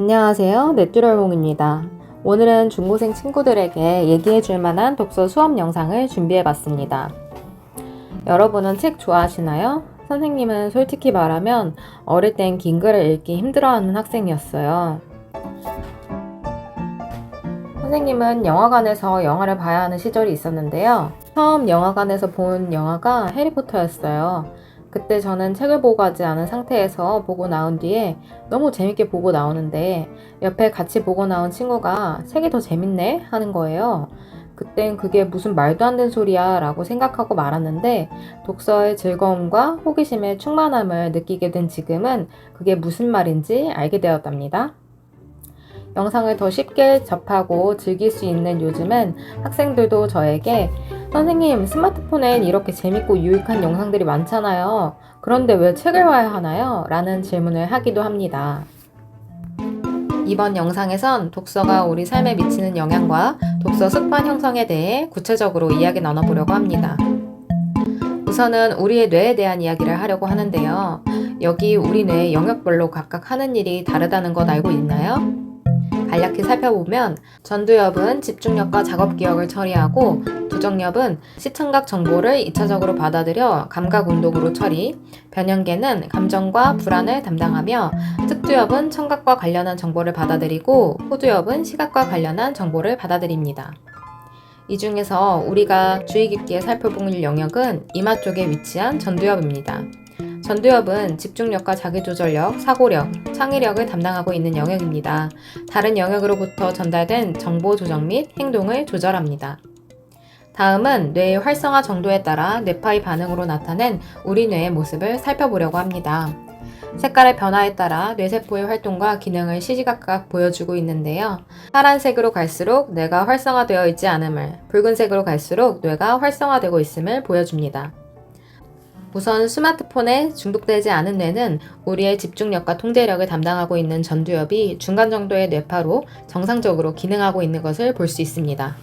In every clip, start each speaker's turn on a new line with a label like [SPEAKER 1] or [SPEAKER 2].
[SPEAKER 1] 안녕하세요. 넷듀럴몽입니다. 오늘은 중고생 친구들에게 얘기해줄 만한 독서 수업 영상을 준비해봤습니다. 여러분은 책 좋아하시나요? 선생님은 솔직히 말하면 어릴 땐 긴 글을 읽기 힘들어하는 학생이었어요. 선생님은 영화관에서 영화를 봐야 하는 시절이 있었는데요. 처음 영화관에서 본 영화가 해리포터였어요. 그때 저는 책을 보고 가지 않은 상태에서 보고 나온 뒤에 너무 재밌게 보고 나오는데 옆에 같이 보고 나온 친구가 책이 더 재밌네? 하는 거예요. 그땐 그게 무슨 말도 안 되는 소리야 라고 생각하고 말았는데 독서의 즐거움과 호기심의 충만함을 느끼게 된 지금은 그게 무슨 말인지 알게 되었답니다. 영상을 더 쉽게 접하고 즐길 수 있는 요즘은 학생들도 저에게 선생님, 스마트폰엔 이렇게 재밌고 유익한 영상들이 많잖아요. 그런데 왜 책을 봐야 하나요? 라는 질문을 하기도 합니다. 이번 영상에선 독서가 우리 삶에 미치는 영향과 독서 습관 형성에 대해 구체적으로 이야기 나눠보려고 합니다. 우선은 우리의 뇌에 대한 이야기를 하려고 하는데요. 여기 우리 뇌의 영역별로 각각 하는 일이 다르다는 것 알고 있나요? 간략히 살펴보면 전두엽은 집중력과 작업 기억을 처리하고 두정엽은 시청각 정보를 2차적으로 받아들여 감각 운동으로 처리, 변형계는 감정과 불안을 담당하며 측두엽은 청각과 관련한 정보를 받아들이고 후두엽은 시각과 관련한 정보를 받아들입니다. 이 중에서 우리가 주의 깊게 살펴볼 영역은 이마 쪽에 위치한 전두엽입니다. 전두엽은 집중력과 자기조절력, 사고력, 창의력을 담당하고 있는 영역입니다. 다른 영역으로부터 전달된 정보 조정 및 행동을 조절합니다. 다음은 뇌의 활성화 정도에 따라 뇌파의 반응으로 나타낸 우리 뇌의 모습을 살펴보려고 합니다. 색깔의 변화에 따라 뇌세포의 활동과 기능을 시시각각 보여주고 있는데요. 파란색으로 갈수록 뇌가 활성화되어 있지 않음을, 붉은색으로 갈수록 뇌가 활성화되고 있음을 보여줍니다. 우선 스마트폰에 중독되지 않은 뇌는 우리의 집중력과 통제력을 담당하고 있는 전두엽이 중간 정도의 뇌파로 정상적으로 기능하고 있는 것을 볼 수 있습니다.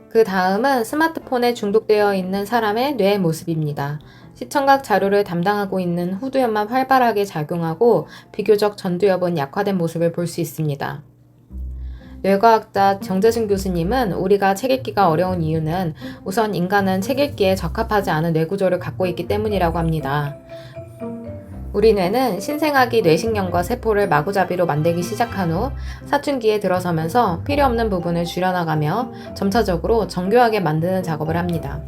[SPEAKER 1] 그 다음은 스마트폰에 중독되어 있는 사람의 뇌의 모습입니다. 시청각 자료를 담당하고 있는 후두엽만 활발하게 작용하고 비교적 전두엽은 약화된 모습을 볼 수 있습니다. 뇌과학자 정재승 교수님은 우리가 책 읽기가 어려운 이유는 우선 인간은 책 읽기에 적합하지 않은 뇌구조를 갖고 있기 때문이라고 합니다. 우리 뇌는 신생아기 뇌신경과 세포를 마구잡이로 만들기 시작한 후 사춘기에 들어서면서 필요 없는 부분을 줄여나가며 점차적으로 정교하게 만드는 작업을 합니다.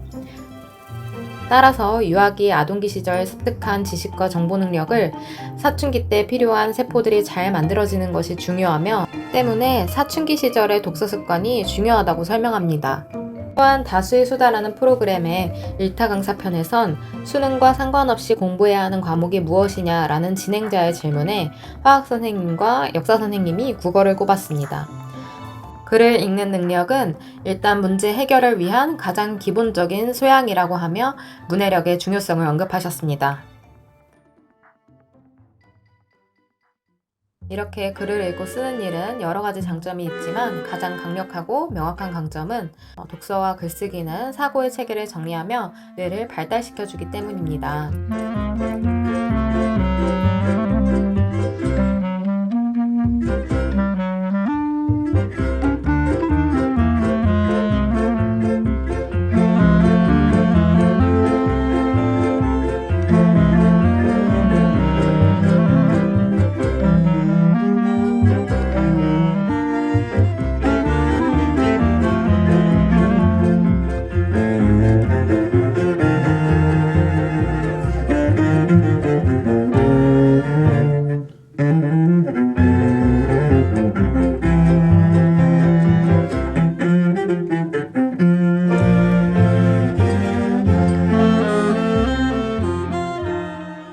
[SPEAKER 1] 따라서 유아기, 아동기 시절 습득한 지식과 정보 능력을 사춘기 때 필요한 세포들이 잘 만들어지는 것이 중요하며 때문에 사춘기 시절의 독서 습관이 중요하다고 설명합니다. 또한 다수의 수다라는 프로그램의 1타 강사 편에선 수능과 상관없이 공부해야 하는 과목이 무엇이냐라는 진행자의 질문에 화학 선생님과 역사 선생님이 국어를 꼽았습니다. 글을 읽는 능력은 일단 문제 해결을 위한 가장 기본적인 소양이라고 하며 문해력의 중요성을 언급하셨습니다. 이렇게 글을 읽고 쓰는 일은 여러 가지 장점이 있지만 가장 강력하고 명확한 강점은 독서와 글쓰기는 사고의 체계를 정리하며 뇌를 발달시켜주기 때문입니다.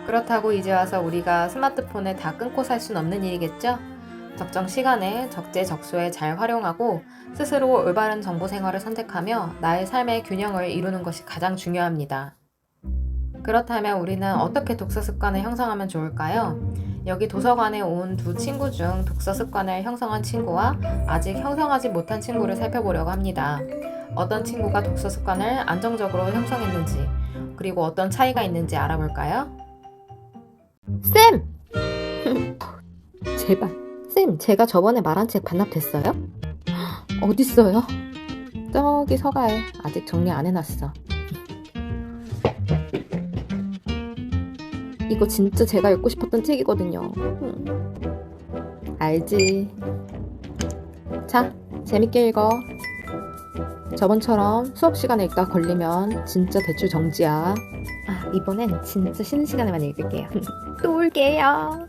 [SPEAKER 1] 그렇다고 이제 와서 우리가 스마트폰을 다 끊고 살 순 없는 일이겠죠? 적정 시간에 적재적소에 잘 활용하고 스스로 올바른 정보 생활을 선택하며 나의 삶의 균형을 이루는 것이 가장 중요합니다. 그렇다면 우리는 어떻게 독서 습관을 형성하면 좋을까요? 여기 도서관에 온 두 친구 중 독서 습관을 형성한 친구와 아직 형성하지 못한 친구를 살펴보려고 합니다. 어떤 친구가 독서 습관을 안정적으로 형성했는지, 그리고 어떤 차이가 있는지 알아볼까요?
[SPEAKER 2] 쌤! 제발
[SPEAKER 1] 쌤, 제가 저번에 말한 책 반납됐어요? 어딨어요? 저기 서가에 아직 정리 안 해놨어. 이거 진짜 제가 읽고 싶었던 책이거든요. 알지. 자, 재밌게 읽어. 저번처럼 수업 시간에 읽다 걸리면 진짜 대출 정지야. 아, 이번엔 진짜 쉬는 시간에만 읽을게요. 또 올게요.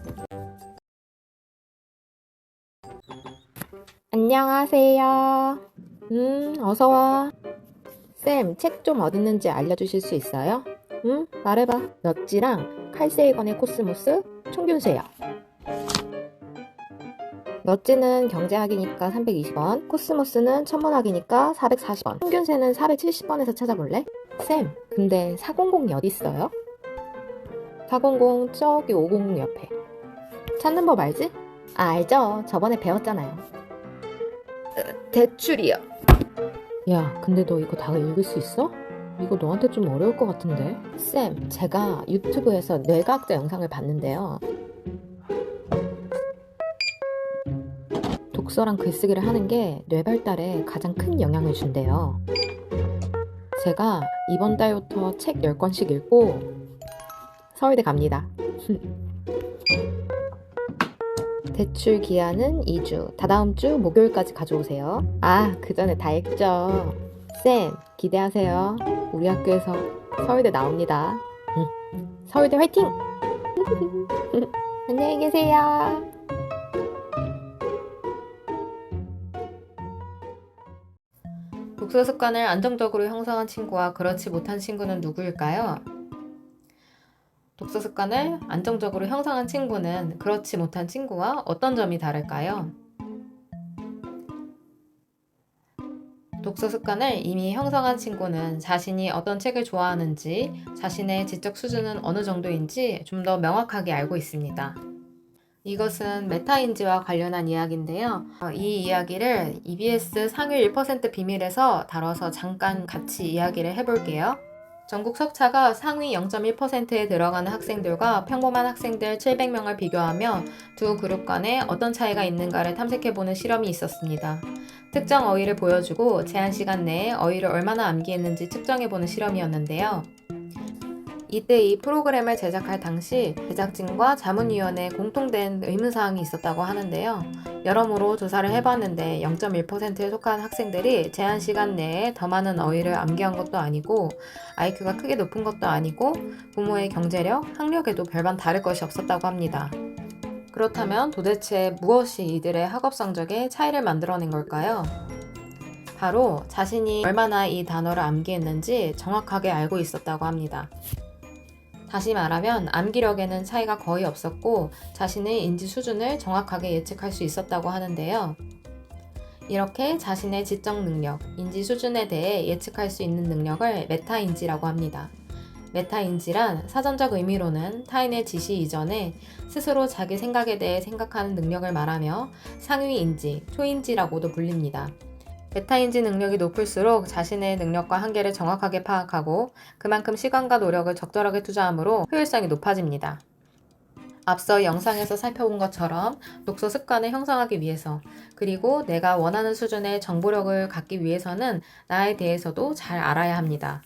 [SPEAKER 1] 안녕하세요. 어서와. 쌤, 책 좀 어딨는지 알려주실 수 있어요? 말해봐. 넛지랑 칼세이건의 코스모스, 총균세요. 넛지는 경제학이니까 320원, 코스모스는 천문학이니까 440원, 총균세는 470원에서 찾아볼래? 쌤, 근데 400이 어딨어요? 400 저기 500 옆에. 찾는 법 알지? 아, 알죠. 저번에 배웠잖아요. 대출이요. 야, 근데 너 이거 다 읽을 수 있어? 이거 너한테 좀 어려울 것 같은데? 쌤, 제가 유튜브에서 뇌과학자 영상을 봤는데요. 독서랑 글쓰기를 하는 게 뇌 발달에 가장 큰 영향을 준대요. 제가 이번 달부터 책 10권씩 읽고 서울대 갑니다. 대출 기한은 2주, 다다음 주 목요일까지 가져오세요. 아, 그 전에 다 읽죠. 쌤, 기대하세요. 우리 학교에서 서울대 나옵니다. 서울대 화이팅! 안녕히 계세요. 독서 습관을 안정적으로 형성한 친구와 그렇지 못한 친구는 누구일까요? 독서 습관을 안정적으로 형성한 친구는 그렇지 못한 친구와 어떤 점이 다를까요? 독서 습관을 이미 형성한 친구는 자신이 어떤 책을 좋아하는지, 자신의 지적 수준은 어느 정도인지 좀 더 명확하게 알고 있습니다. 이것은 메타인지와 관련한 이야기인데요. 이 이야기를 EBS 상위 1% 비밀에서 다뤄서 잠깐 같이 이야기를 해볼게요. 전국 석차가 상위 0.1%에 들어가는 학생들과 평범한 학생들 700명을 비교하며 두 그룹 간에 어떤 차이가 있는가를 탐색해보는 실험이 있었습니다. 특정 어휘를 보여주고 제한 시간 내에 어휘를 얼마나 암기했는지 측정해보는 실험이었는데요. 이때 이 프로그램을 제작할 당시 제작진과 자문위원회에 공통된 의문사항이 있었다고 하는데요. 여러모로 조사를 해봤는데 0.1%에 속한 학생들이 제한 시간 내에 더 많은 어휘를 암기한 것도 아니고 IQ가 크게 높은 것도 아니고 부모의 경제력, 학력에도 별반 다를 것이 없었다고 합니다. 그렇다면 도대체 무엇이 이들의 학업 성적에 차이를 만들어낸 걸까요? 바로 자신이 얼마나 이 단어를 암기했는지 정확하게 알고 있었다고 합니다. 다시 말하면 암기력에는 차이가 거의 없었고 자신의 인지 수준을 정확하게 예측할 수 있었다고 하는데요. 이렇게 자신의 지적 능력, 인지 수준에 대해 예측할 수 있는 능력을 메타인지라고 합니다. 메타인지란 사전적 의미로는 타인의 지시 이전에 스스로 자기 생각에 대해 생각하는 능력을 말하며 상위인지, 초인지라고도 불립니다. 메타인지 능력이 높을수록 자신의 능력과 한계를 정확하게 파악하고 그만큼 시간과 노력을 적절하게 투자하므로 효율성이 높아집니다. 앞서 영상에서 살펴본 것처럼 독서 습관을 형성하기 위해서 그리고 내가 원하는 수준의 정보력을 갖기 위해서는 나에 대해서도 잘 알아야 합니다.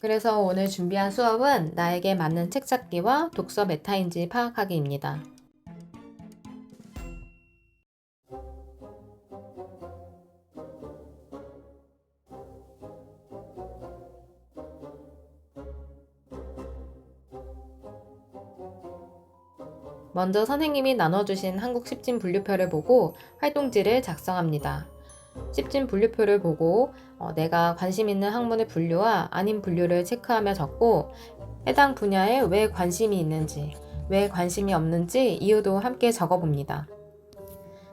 [SPEAKER 1] 그래서 오늘 준비한 수업은 나에게 맞는 책 찾기와 독서 메타인지 파악하기입니다. 먼저 선생님이 나눠주신 한국 10진 분류표를 보고 활동지를 작성합니다. 10진 분류표를 보고 내가 관심 있는 학문의 분류와 아닌 분류를 체크하며 적고 해당 분야에 왜 관심이 있는지, 왜 관심이 없는지 이유도 함께 적어봅니다.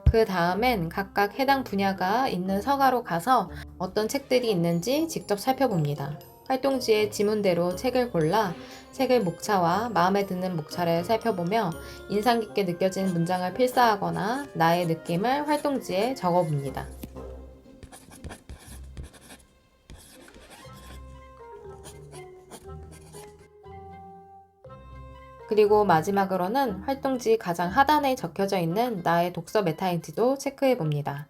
[SPEAKER 1] 그 다음엔 각각 해당 분야가 있는 서가로 가서 어떤 책들이 있는지 직접 살펴봅니다. 활동지의 지문대로 책을 골라 책의 목차와 마음에 드는 목차를 살펴보며 인상 깊게 느껴진 문장을 필사하거나 나의 느낌을 활동지에 적어봅니다. 그리고 마지막으로는 활동지 가장 하단에 적혀져 있는 나의 독서 메타인지도 체크해 봅니다.